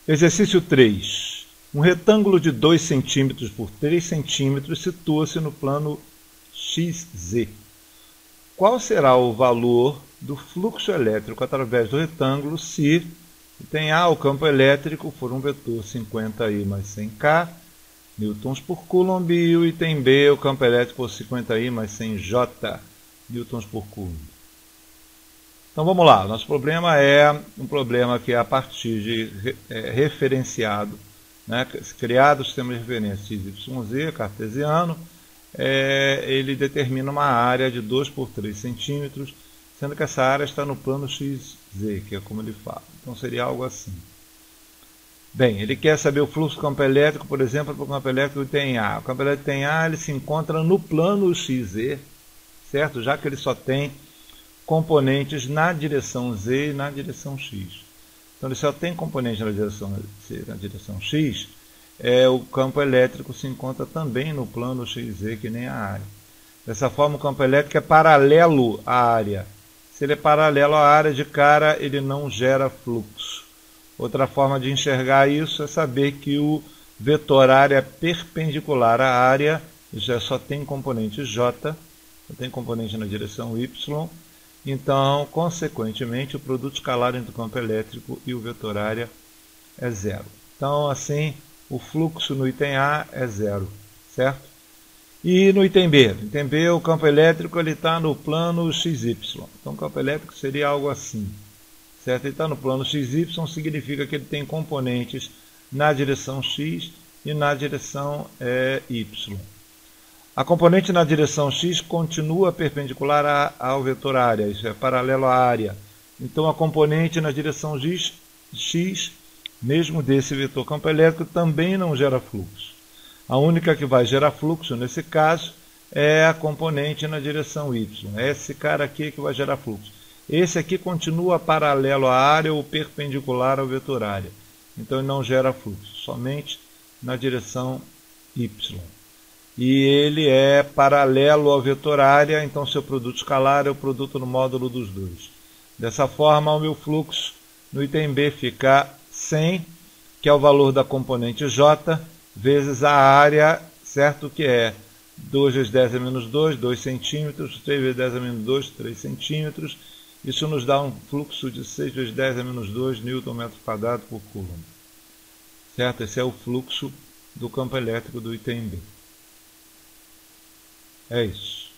Exercício 3. Um retângulo de 2 cm por 3 cm situa-se no plano XZ. Qual será o valor do fluxo elétrico através do retângulo se item A, o campo elétrico, for um vetor 50I mais 100K, newtons por coulomb, e o item B, o campo elétrico, for 50I mais 100J, newtons por coulomb. Então vamos lá, nosso problema é um problema que é a partir de referenciado, né, criado o sistema de referência XYZ, cartesiano, ele determina uma área de 2 por 3 centímetros, sendo que essa área está no plano XZ, que é como ele fala. Então seria algo assim. Bem, ele quer saber o fluxo do campo elétrico, por exemplo, para o campo elétrico tem A. O campo elétrico tem A, ele se encontra no plano XZ, certo? Já que ele só tem componentes na direção Z e na direção X. Então ele só tem componentes na direção Z e na direção X, o campo elétrico se encontra também no plano XZ, que nem a área. Dessa forma, o campo elétrico é paralelo à área. Se ele é paralelo à área, de cara, ele não gera fluxo. Outra forma de enxergar isso é saber que o vetor área perpendicular à área já só tem componente J, só tem componente na direção Y. Então, consequentemente, o produto escalar entre o campo elétrico e o vetor área é zero. Então, assim, o fluxo no item A é zero, certo? E no item B? No item B, o campo elétrico está no plano XY. Então, o campo elétrico seria algo assim, certo? Ele está no plano XY, significa que ele tem componentes na direção X e na direção Y. A componente na direção X continua perpendicular ao vetor área, isso é paralelo à área. Então a componente na direção X, mesmo desse vetor campo elétrico, também não gera fluxo. A única que vai gerar fluxo, nesse caso, é a componente na direção Y. É esse cara aqui que vai gerar fluxo. Esse aqui continua paralelo à área ou perpendicular ao vetor área. Então ele não gera fluxo, somente na direção Y. E ele é paralelo ao vetor área, então seu produto escalar é o produto no módulo dos dois. Dessa forma, o meu fluxo no item B fica 100, que é o valor da componente J, vezes a área, certo? Que é 2 vezes 10 a menos 2, 2 centímetros, 3 vezes 10 a menos 2, 3 centímetros. Isso nos dá um fluxo de 6 vezes 10 a menos 2 Nm² por coulomb. Certo? Esse é o fluxo do campo elétrico do item B. É isso.